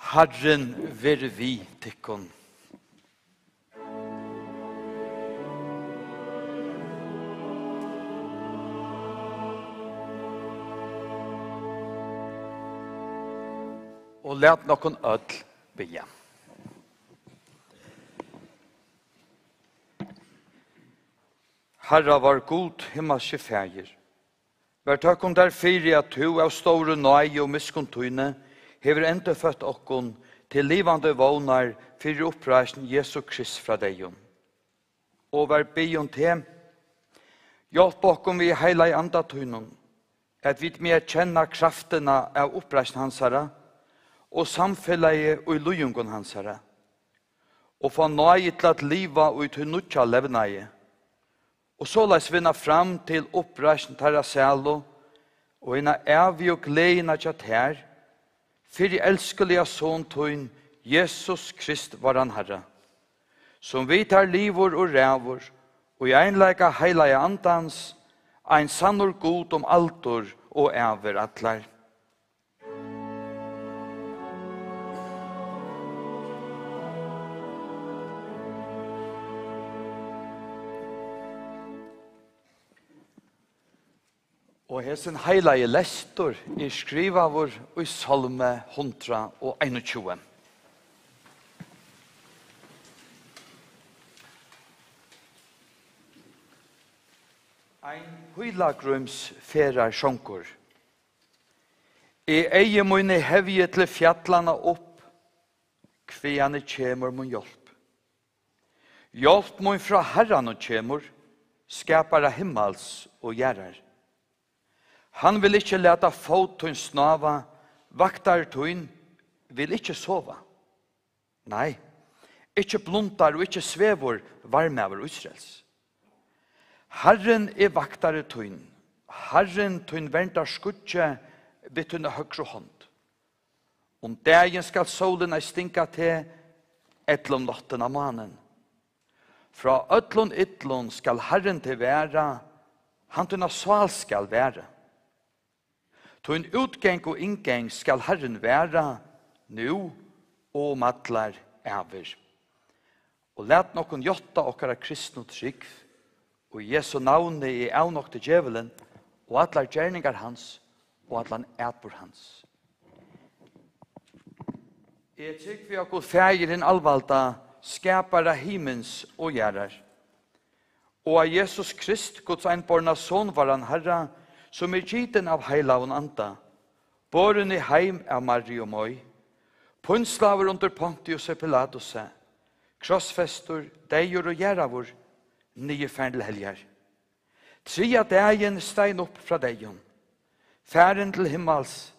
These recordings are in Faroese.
Herren være vi tikkun. Og let nokon ødl bya. Herra var god himmelske fægir. Vær takk der fyrir at du av store nøy og miskontuine hever enda født okkon til livande vågnar fyrir oppreisen Jesu Krist fra deion. Og vær byon til, hjelp okkon vi heila i andatunnen, at vi mer kjenna kraftena av oppreisen hansara, og samfellet og i lujungon hansara, og få nøy til at liva og til nutja levnei, og så la vinna fram til oppreisen tarra selo, og inna evig og gleina tjat her, fyrir elskeliga son tøyn, Jesus Krist var han Herre, som vi tar livor og rævor, og i einleika heila i andans, ein sannor god om altor og ever atlar. Og hesen heilige lestor skriva vår i Salme 121. Ein høylagrums ferar sjonkur. Eie mine hevje til fjallana opp, kveane kjemur mun hjelp. Hjelp mun fra Herran og kjemur, skapara himmels og gjerrar. Han vil ikke leta fotun snava, vaktar tun vil ikke sova. Nei, ikke bluntar og ikke svevor varmever Israels. Herren vaktare tun, Herren tun ventar skutje bittunne høgre hånd. Dagen skal solen stinka til etlom natten av mannen. Fra ötlon ytlon skal Herren til være, han tunna sval skal være. Tun utgeng og inngeng skal Herren være nu og matlar ever. Og let nokon jotta okkara kristne trygg, og Jesu navne av nok til djevelen, og atlar gjerningar hans, og atlan etbor hans. Jeg trygg vi okkur fægir hin alvalda, skapara himmens og gjerrar. Og av Jesus Krist, Guds einborna son var han Herra, som giten av heilavun anda, boren i heim av Marie og Moi, punslaver under Pontius og Pilatus, krossfestor, deier og gjerravor, nye fernel helger. Tria dagen stein opp fra deion, færen til himmels,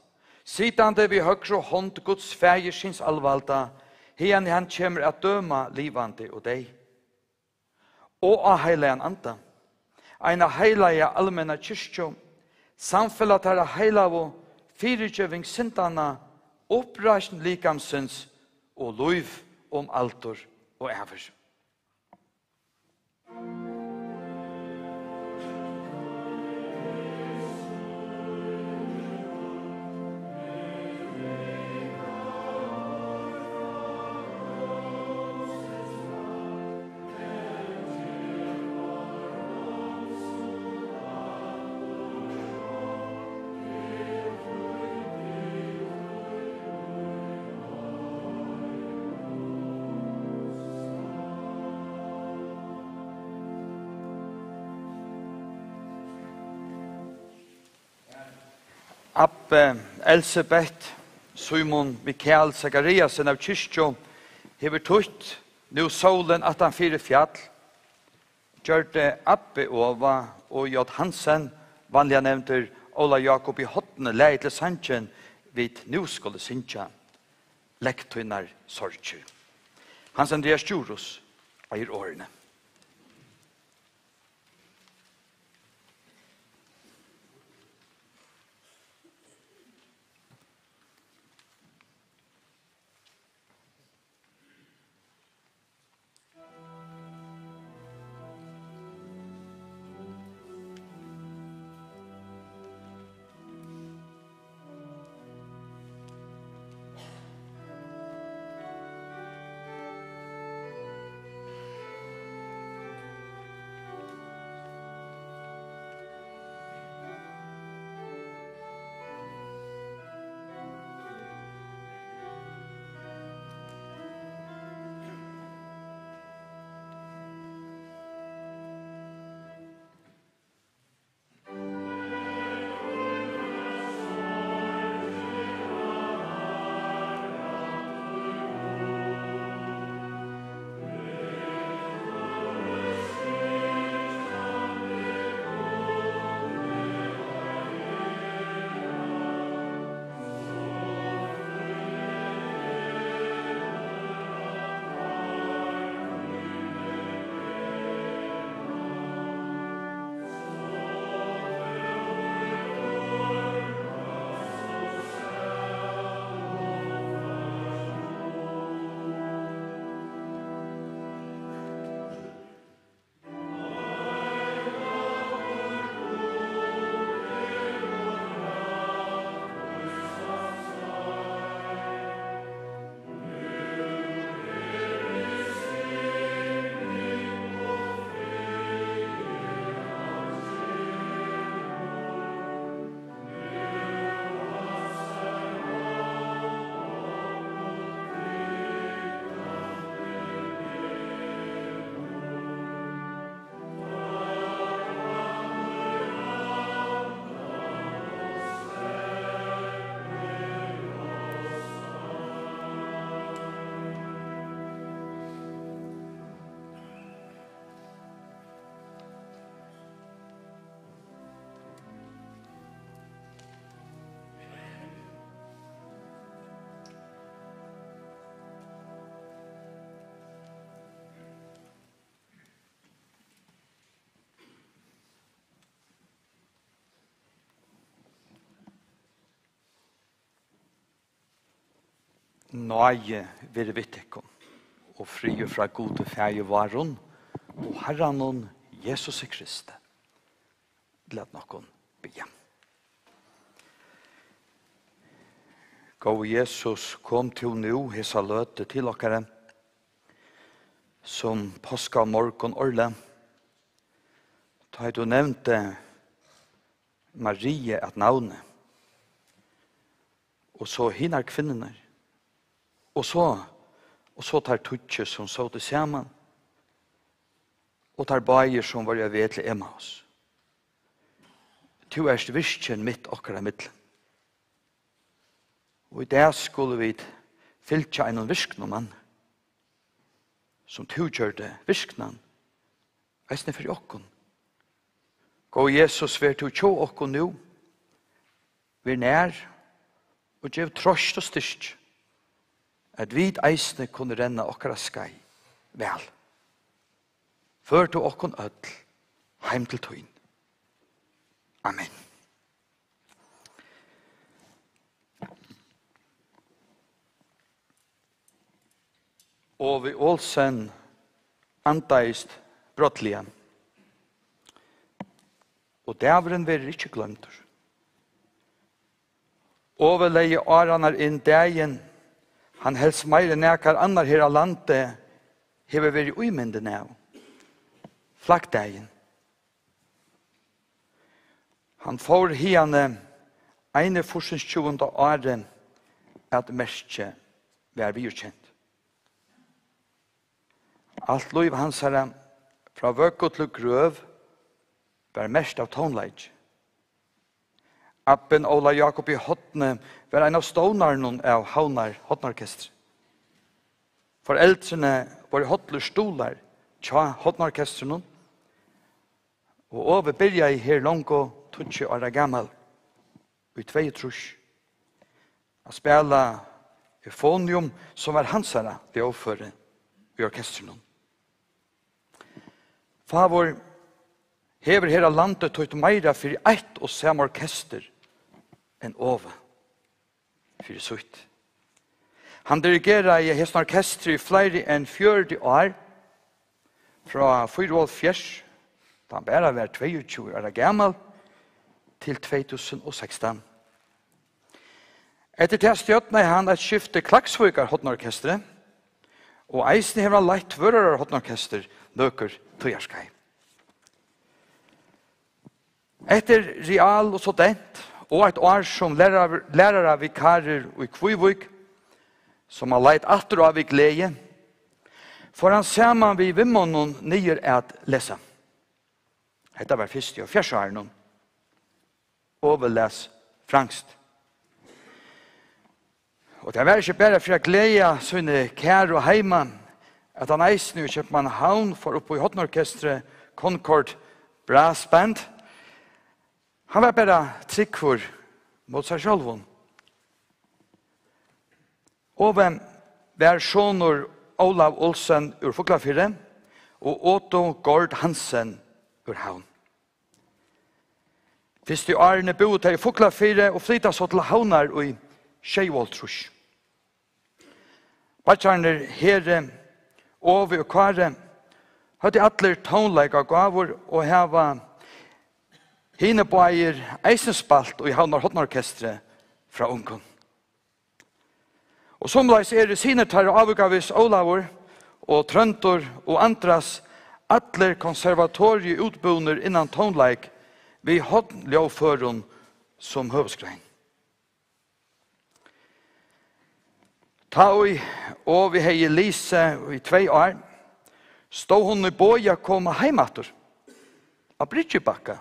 sittande vi høgre hånd Guds fægersins alvalda, hien han kjemmer at døma livande og deg. Og av heilagen anda, eina heilaga allmenna kyrkjom, samfellat herra heilavo, fyrirgjøving syndana, oppreisen likamsins, og loiv om altor og ever. Abbe, Elsebeth, Simon, Mikael, Zachariasen av kyrkjo, hever tutt, nu solen at han fire fjall, gjørte Abbe Ova og J. Hansen, vanliga nevnter Ola Jakob i hotne leie til Sanchin, vid nu skulle Sintja, lektunnar sorgju. Hans Andreas Djurus, eier årene. Nøye være vittekon, og fri fra gode feie varon, og Herren Jesus Kristi. Lad nokon bia. Gå Jesus kom til nu, hesa løte til okkara, som påska morgon orle. Da du nevnte Marie at navnet, og så hinner kvinnerne, og så tar tutsi som så det saman, og tar bager som var jeg vet til Emmaus. Tu erst virkjen mitt okkara middelen. Og i det skulle vi fylltja en virknom mann, som tu gjør det virknan, eisne for okkon. Gå Jesus, ver tu tjo okkon nu, ver nær, og gjev trost og styrst, at vi eisne kunne renna okkara skai vel. Før tu okkon ødel, heim til tøyn. Amen. Og vi Olsen antaist brottlige. Og dævren vil ikke glemtur. Og vi leie åranar inn dagen, han helst meire nekar annar her av landet, hever vært uimende nav. Flaggdagen. Han får hiane eine forsens 20. året at merke vær vi kjent. Alt liv hans herre, fra vøkket til grøv, var mest av tonleik. Appen Ola Jakob i Hotne var en av stånarnen av Hotnorkester. Foreldrene var hotler stolar tja Hotnorkesteren, og over byrja i her langt 20 år gammal, i 2 trus. Han spela euphonium som var hansara ved overføre i orkesteren. Favor hever her landet tøyt meira for ett og samme orkester enn over for sutt. Han dirigerer i hesten orkester i flere enn 40 år, fra 4 da han bare var 22 år gammal, til 2016. Etter det stjøtna han et skifte Klaksvøkar Hotnorkestret, og eisen hever han leit vører Hotnorkester nøker tøyarskai. Etter real og student, og et år som lærere vikarer i Kvøyvøk, som har leit atter av i glede, får han saman vi vimmonen nyer at lesa. Dette var 1. og 4. åren, og vi les frangst. Og det var ikke bare for å glede sånne kære og heima, at han eisen i København for oppe i Hotnorkestret Concord Brass Band. Han var bare tryggfor mot seg selv. Og hvem var Sjånor Olav Olsen ur Fuglafyrre, og Otto Gord Hansen ur Havn. Første årene boet her i Fuglafyrre og flyttet så til Havnar og i Skjeivoldtrus. Batsjarner Herre, Ove og Kare hadde alle tonleik av gaver og heva hinebøyer eisenspalt og i Havnar Hotnorkestret fra ungen. Og somleis det sinetar og avgavis Olavur og Trøntor og Andras alle konservatorieutboner innan tonleik vi hodnljåføren som høvskrein. Ta og vi hei Lise i 2 år, stod hun i boja koma heimater av Bridgebakka,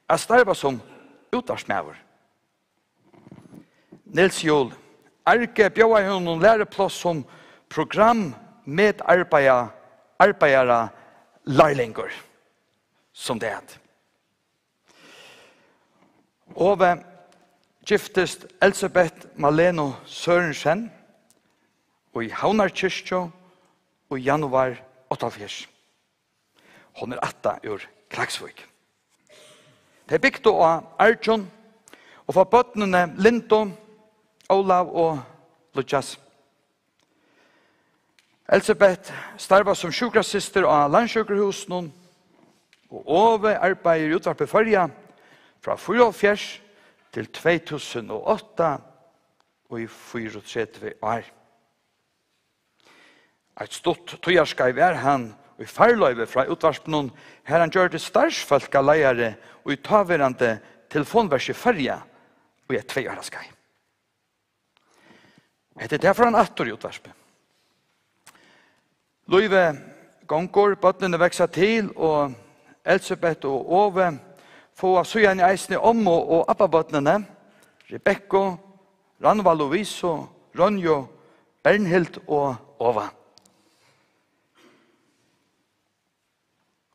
a starva som utarsmæver. Nils Jol, Arke bjøa hun læreplass som program med arbeidere lærlinger, som det er. Ove giftest Elisabeth Maleno Sørensen, og i Havnarkyrkjå og i januar 88. Hon atta ur Klaksvøk. Det bygde av Arjun, og for bøttene Lindo, Olav og Lujas. Elisabeth starva som sjukrasyster av landsjukkerhusen, og Ove arbeider i utvarpet Førja fra 44 til 2008 og i 34 år. Et stort tøyarskei var han og i farløyve fra utvarpen her han gjør det starsfolka leiere og i taverande telefonvers i Førja og i et 2-årskei. Etter derfor han attor i utvarpen. Løyve gonger, bøttene vekser til, og Elisabeth og Ove får søgjen i eisene om og appabøttene, Rebekka, Ranva Loviso, Ronjo, Bernhild og Ova.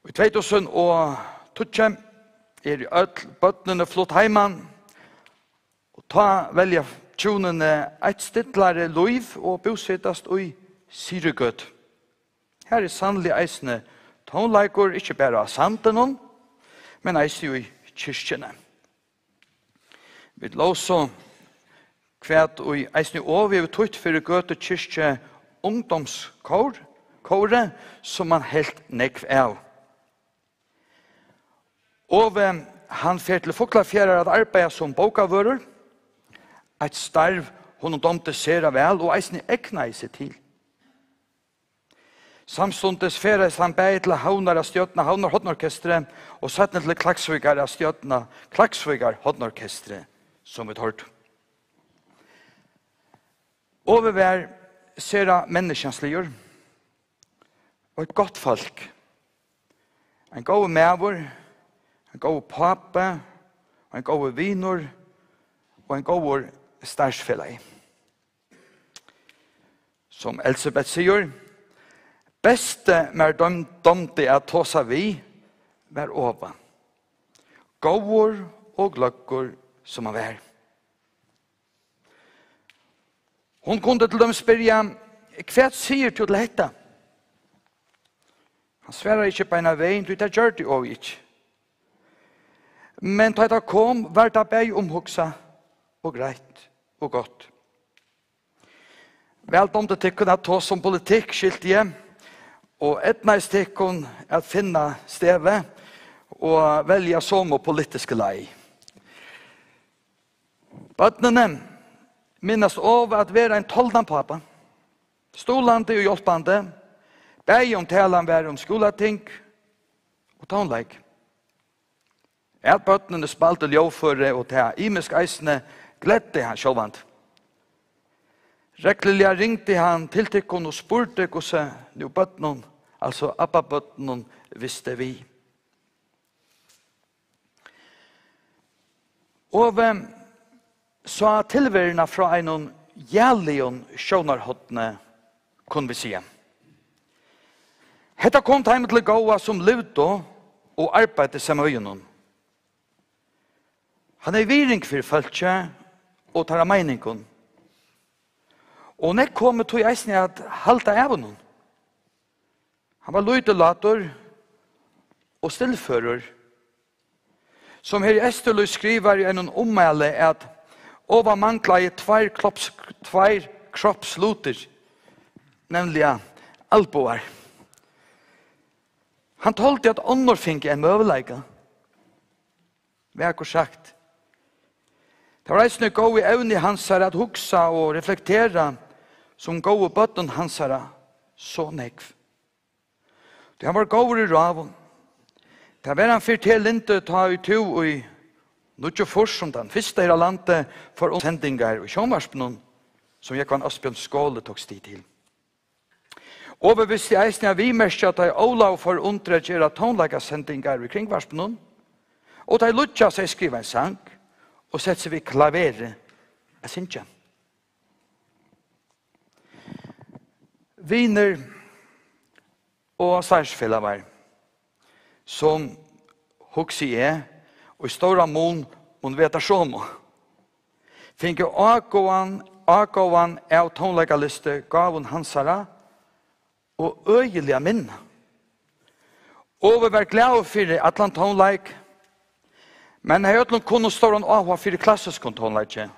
I 2012 er i ødel bøttene flott heimann, og ta velja tjonene et stittlare Løyv og bosettast i Syregøt. Her er sannelig eisene tonleikor, ikke bare av sanden, men eisene i kyrkjene. Vi låser kvært og eisene over vi tøyt for Gøte kyrkje ungdomskåre som man helt nekv av. Ove, han fer til Fuglafjærar at arbeida som bokavører, et starv hun domte sera vel og eisene ekna i seg til. Samstundes feres han bæg til Havnar av stjøtna Havnar Hodnorkestre og satt ned til Klaksvigar av stjøtna Klaksvigar Hodnorkestre som vi hørt. Overvær sera menneskjensligur og et godt folk. En god mævor, en god pape, en god vinor og en god starsfellag. Som Elisabeth sier, beste mer domte at tåsa vi var Ova. Gåvor og gløkker som han var. Hun kunne til dem spørre, hva sier du til dette? Han svarer ikke på en av veien, det gjør det også ikke. Men da det kom, var det bare omhugsa og greit og godt. Vel domte til kunne ta som politikk skilt hjem, og etnæst tekkun at finna steve og velja som politiske lei. Bøttene minnast av at være en toldan pappa, stolande og hjelpande, bæg om talan være om skolating og tonleik. At bøttene spalte ljåføre og ta imisk eisene gledde han sjåvand. Rekkelig ringte han til tekkun og spurte hvordan nu bøttene, altså appabøttene, visste vi. Og så tilværende fra en jævligen sjånarhottene, kunne vi si. Hetta kom til til gåa som levde og arbeidde sammen med gjennom. Han er viring for følge og tar av meningen. Og når kom til eisen at halta av honom. Han var løydelator og stillfører. Som her i Esteløy skriver i en ommelde at Ova mangla i tvær kroppsluter, nemlig alboar. Han tolte at ånder finke en møveleika. Vi har ikke sagt. Det var eisne gå i evne hans at hugsa og reflektera som gå i bøtten hans så nekv. Det var gå i raven. Det var han fyrt til inte ta i to og i Nutjo som den første her landet for omsendingar og sjånvarspen som jeg kan Asbjørn Skåle tog sti til. Og hvis jeg eisne vi merker at jeg Olav for undergjøre tonlaga sendingar i kringvarspen og de lutja seg skriva en sang og sett seg vi klavere av sinja. Viner og starsfella var som hugsi og i stora mån veta sjåmo. Finke akåvan av tonlegaliste gavun hansara og øyeliga minna. Og vi var glad for atlan tonleik, men jeg har kunne stora avhva for klassisk tonleik.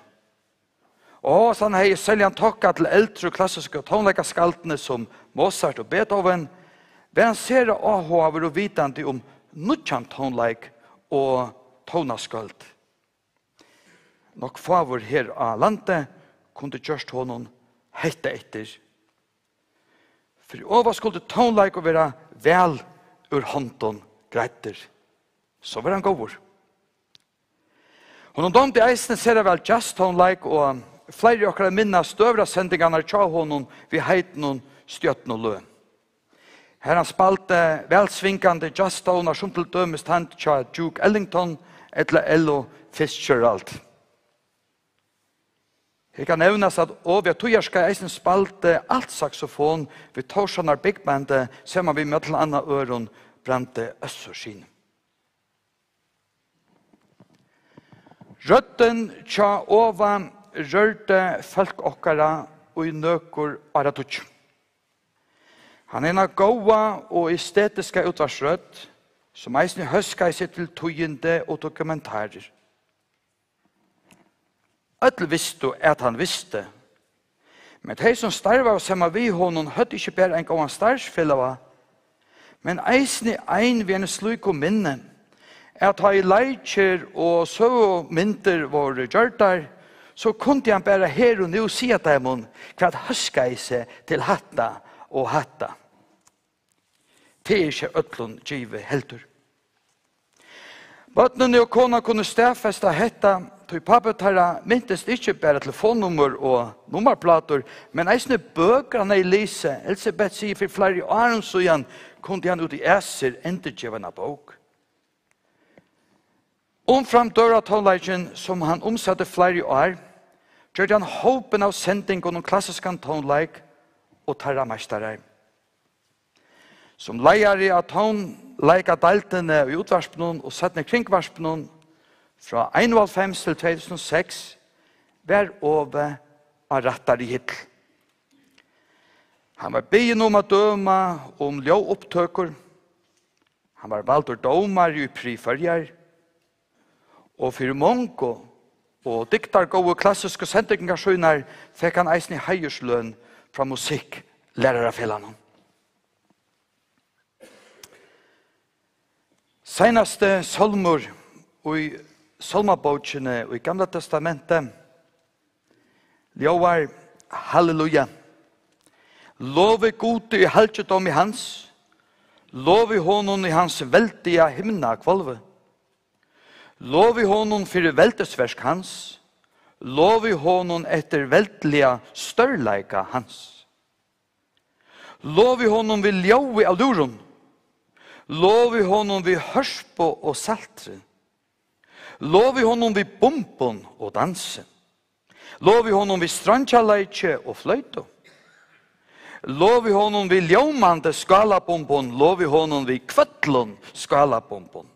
Og så han hei seljan tokka til eldre klassiske tonleikaskaltene som Mozart og Beethoven, var han ser avhåver og vitande om nutjan tonleik og tonasköld. Nok favor her av landet kunde gjørst honom hette etter. For over skulle tonleik å være vel ur hånden greitter. Så var han gåver. Honom domte eisne ser vel jazz tonleik og flere okkara minna støvra sendingarna tja honom vi heiten stjøtten og lø. Her han spalte velsvinkande jazztoner som til dømes tant tja Duke Ellington eller Ella Fitzgerald. Her kan nevnes at Ovia Tujarska eisen spalte alt saxofon ved Torsanar Big Band ser man vi med anna øron brante Øsserskin. Røtten tja Ova rørte folk okkara og i nøkur aratutsk. Han er en gåa og estetiska utvarsrødt som eisne høska seg til tøyende og dokumentarer. Ødel visste at han visste, men de som starva og semma vi honom høtte ikke bare en gåan starsfellava, men eisne ein ved en slik og minne, at ha i leitjer og så mynter våre gjørtar, så kunne han bare her og nu si at dem hva høska seg til hatta og hatta. Det er ikke ødlund givet heldur. Bøtnene og kona kunne stedfesta hetta, tog pappetarra myntes ikke bare telefonnummer og nummerplater, men eisne bøkene i lise, Elisabeth sier for flere år siden, kunne han ut i æser endurgjevende bok. Omfram døra tonleiken som han omsatte flere år, gjør han håpen av sending og noen klassiske tonleik og tarrameistarer. Som leier av tonleika deltene i utvarspen og settene kringvarspen fra 1995 til 2006 var over av rattar i hittel. Han var byen om å døme om ljóopptøker. Han var valgt domar i prifølger. Og for mongo og diktargående klassiske sendingarsjoner fikk han eisen i heiersløn fra musikklærerfellan. Senaste salmor og salmabåtsjene og i Gamla testamentet ljóvar halleluja. Love gode i halvdom i hans, love honom i hans veldige himna kvalve. Love honom for veltesversk hans, love honom etter veldelige størleika hans. Love honom vi ljóvi av lurum, love honom vi hørspo og saltre. Love honom vi bumpon og danse. Love honom vi strandkjaleitje og fløyto. Love honom vi ljómande skalabumpon, love honom vi kvøtlun skalabumpon.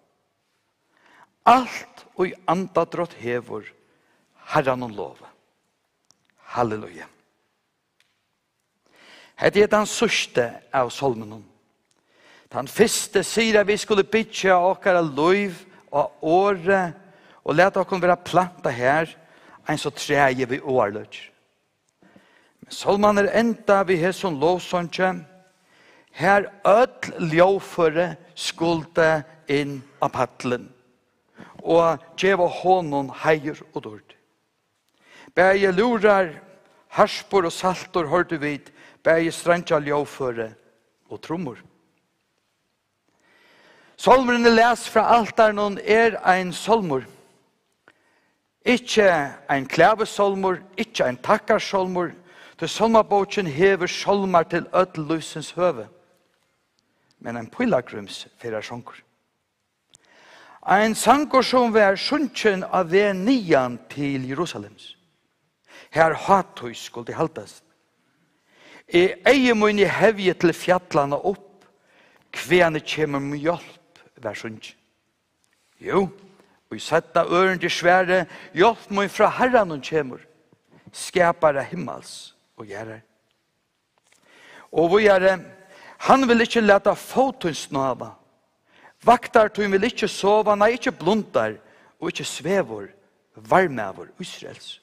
Alt og i andadrott hevor Herran og love. Halleluja. Hette er den sørste av solmen. Den første sier at vi skulle bytja okkara loiv og åre og leta okkar være planta her en så treje vi årløg. Men solman er enda vi har som lovsåndsje her ødel ljåføre skulde inn av paddelen og djeva honom heier og dord. Bæje lurar, harspor og saltor hørte vid, bæje strandja ljåføre og trommor. Solmeren les fra altaren er ein solmor. Ikke ein klævesolmor, ikke ein takkarsolmor. Til solmabåtjen hever solmar til ødelløsens høve. Men ein pilagrums fyrir sjonkur. Ein sankur som var sjunkjen av ved nian til Jerusalems. Her hattøy skulle haltast. Eie mun i hevje til fjallana opp, kvene kjemur med hjelp, vær sjunkjen. Jo, og i setta øren til svære, hjelp mun fra herran og kjemur, skapare himmels og gjerrar. Og vi han vil ikke leta fotun snava, vaktar tog vil ikke sova, nei, ikke blundar, og ikke svevor, varmavor, Israels.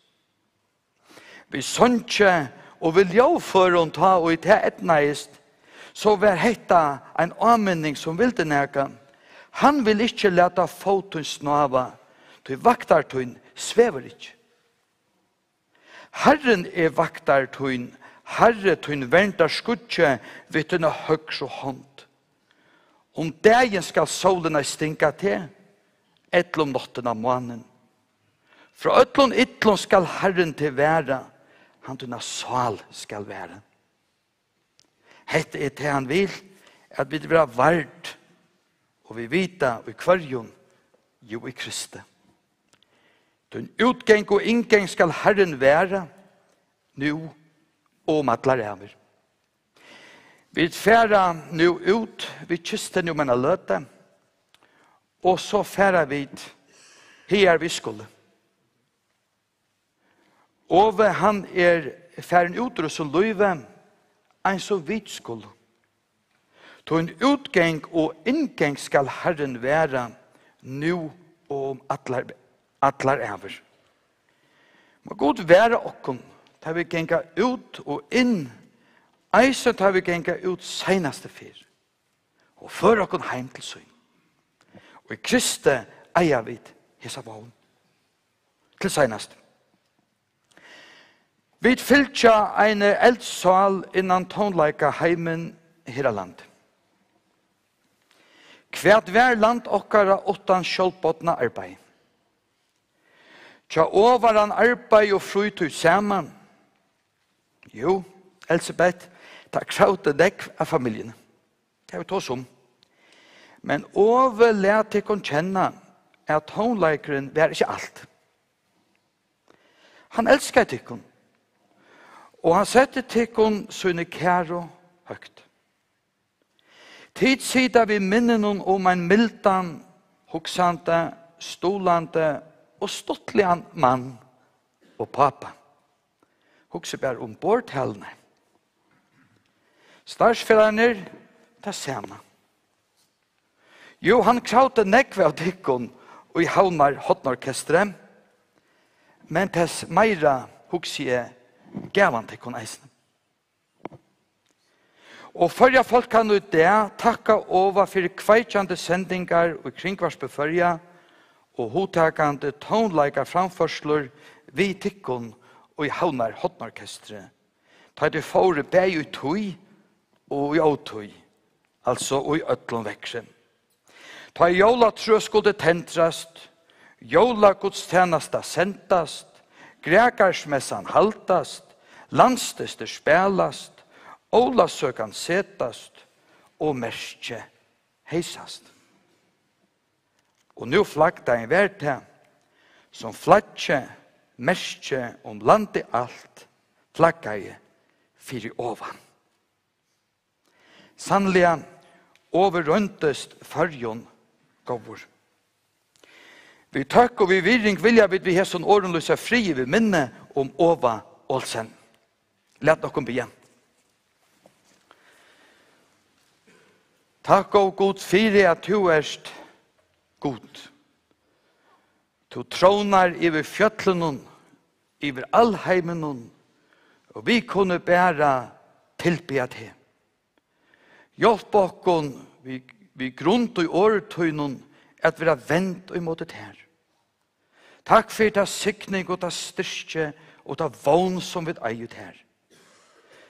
vi sønke og vil jo for å ta og i det etnaist, så var hetta en anmenning som vil det nega. Han vil ikke leta foten snava, til vaktartun svever ikke. Herren vaktartun, Herre tun venter skudje vid denne høgre hånd. Om dagen skal solen stinka til, etlom notten av månen. Fra ötlon ytlon skal Herren til være, han tunna sal skal være. Hette er det han vil, at vi vil være vard, og vi vita i kvarjon, jo i Kristi. Den utgeng og inngeng skal Herren være, nu og matlar over. Vi færa nu ut, vi kyster nu menn løte, og så færa vi her vi skulle. Ove han færen ut og så løyve, en så vidt skulle. To en utgeng og inngeng skal Herren være, nu og atlar over. Må god være okkom, tar vi genga ut og inn, eisen tar vi genga ut senaste fyr, og før okkom heim til søgn. Og i Kristi eier vi hesa vogn til senaste. Vi fylltja en eldsal innan tonleika heimen her land. Hvert hver land okkara åttan sjølvbåtna arbeid. Tja overan arbeid og frytid saman. Jo, Elisabeth, det kraute dekk av familien. Det er vi tås om. Men over let til å kjenne at tonleikeren var ikke alt. Han elsker tikkun. Og han setter tikkun sønne kæro høgt. Tid sida vi minnen om en mildan, hoksante, stolande og stottligan mann og pappa. Hokse bare om bordtellene. Starsfellerne, det samme. Jo, han kraute nekve av tikkun og i havnar hotnorkestre, men tess meira hokse jeg gav han tikkun eisne. Og førja folk kan ut det takka over for kveitjande sendingar og kringvarsbeførja og hotakande tonleikar framførslur vi tikkun og i havnar hotnorkestre. Ta det fore bæg i tøy og i åtøy, altså og i øtlån vekse. Ta i jola trø skulle tentrast, jola godstjenesta sentast, grekarsmessan haltast, landstester spelast, Ólasøkan setast og merskje heisast. Og nu flagda en verte som flagge, merskje om landet alt, flagga jeg fyri ovan. Sannlega overrøntest fyrjon gåvor. Vi takk og vi virring vilja vi hesson årenløsa fri vi minne om Ova Olsen. Lät nokon begynne. Takk og god fyrir at du erst god. Du trånar iver fjötlenon, iver allheimenon, og vi kunne bæra tilbe at he. Hjelp okkon vi grunnt og åretøynon at vi har vendt og imot det her. Takk for det sikning og det styrke og det vogn som vi eier her.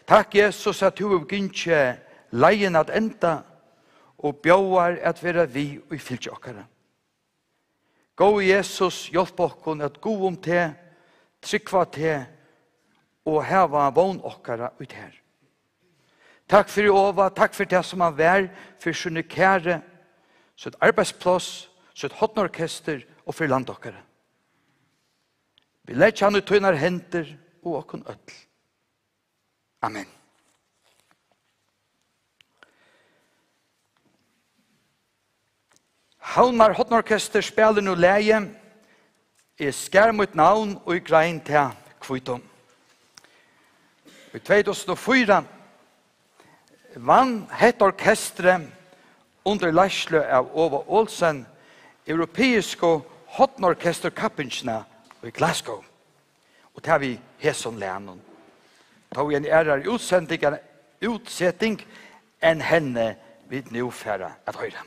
Takk Jesus at du begynner leien at enda og bjauar at vera vi og i fylgje okkara. Gå Jesus, hjelp okkon at gå om te, trykva te, og heva vogn okkara ut her. Takk for Ova, takk for det som han vær, for sunne kære, sitt arbeidsplass, sitt hotnorkester og for land okkara. Vi lett han ut tøynar henter og okkon øtl. Amen. Havnar hotnorkester spiller nå leie skær mot navn og i grein til kvitom. I 2004 vann hett orkestre under Laslø av Ova Olsen europeiske hotnorkesterkappingsene i Glasgow. Og det har vi hæsson lænen. Da vi en utsetting enn henne vid nu færre at høyre.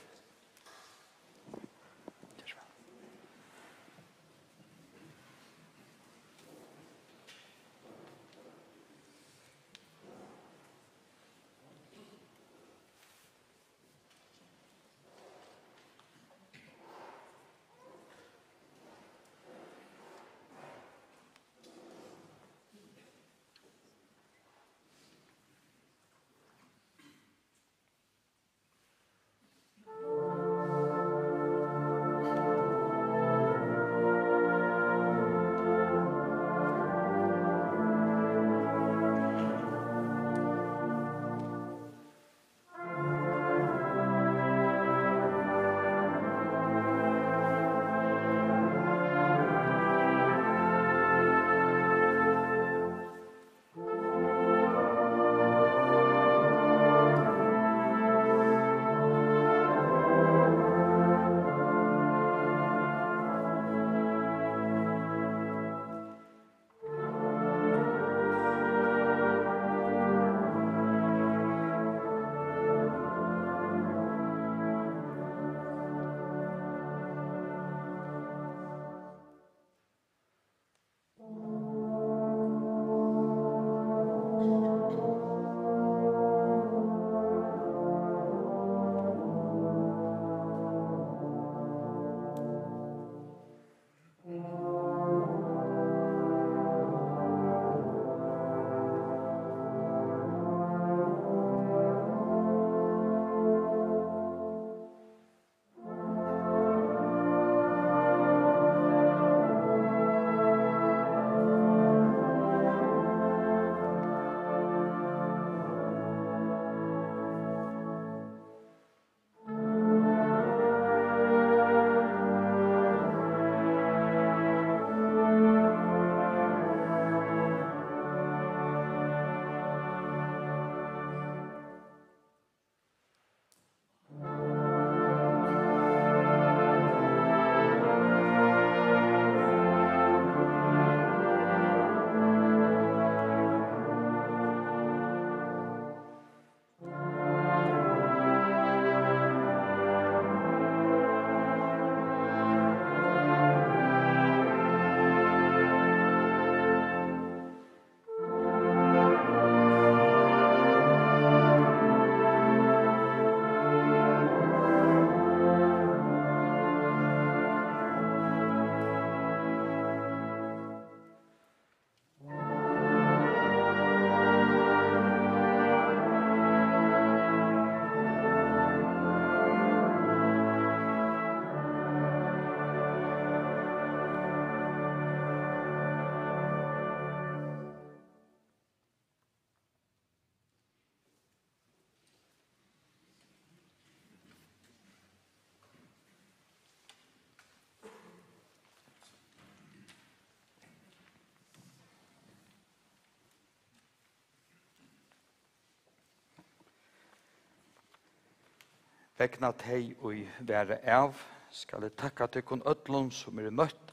Vegna teg og være av, skal jeg takke til kun ødlom som møtt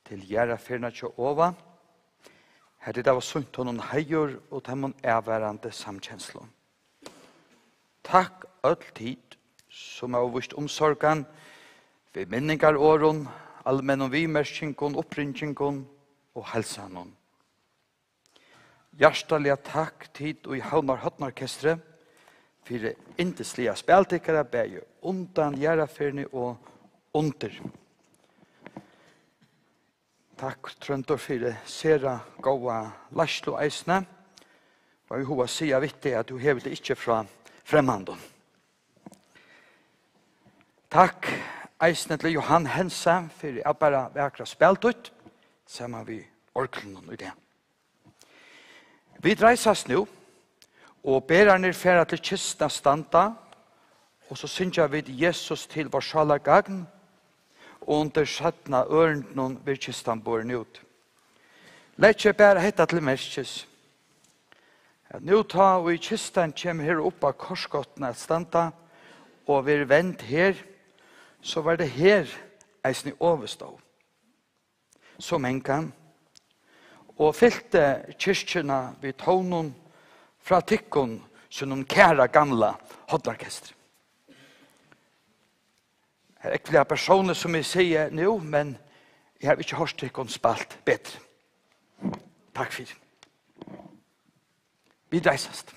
til gjerne fyrna til ova. Her det var sunt honom heier og temon erværende samkjenslom. Takk ødl tid som har vist omsorgan ved minningar åren, allmenn vimerskingen, oppringingen og helsanon. Hjertelig takk tid og i Halmar Hotnorkestre for intenslige speltikkere begge undan gjærafyrne og under. Takk Trøndor for sera gåa laslo eisne. Og jeg vil si at du hever det ikke fra fremmanden. Takk eisne til Johan Hensa for å bare vekra speltut, sammen vi orkelen i det. Vi dreisas nå, og berar ned færa til kistna standa, og så synsja vi Jesus til vår sjalagagn, og under sattna ørenden vil kistan båren ut. Lett ikke bare hetta til merkes. At nå ta og i kistan kommer her opp av korskottene standa, og vi vendt her, så var det her eisen i overstå. Som en kan. og fyllte kyrkjena vid tonen fra tykkon som noen kæra gamla hodorkester. Her er flere personer som jeg sier nå, men jeg har ikke hørt tykkon spalt bedre. Takk for det. Vi dreisast.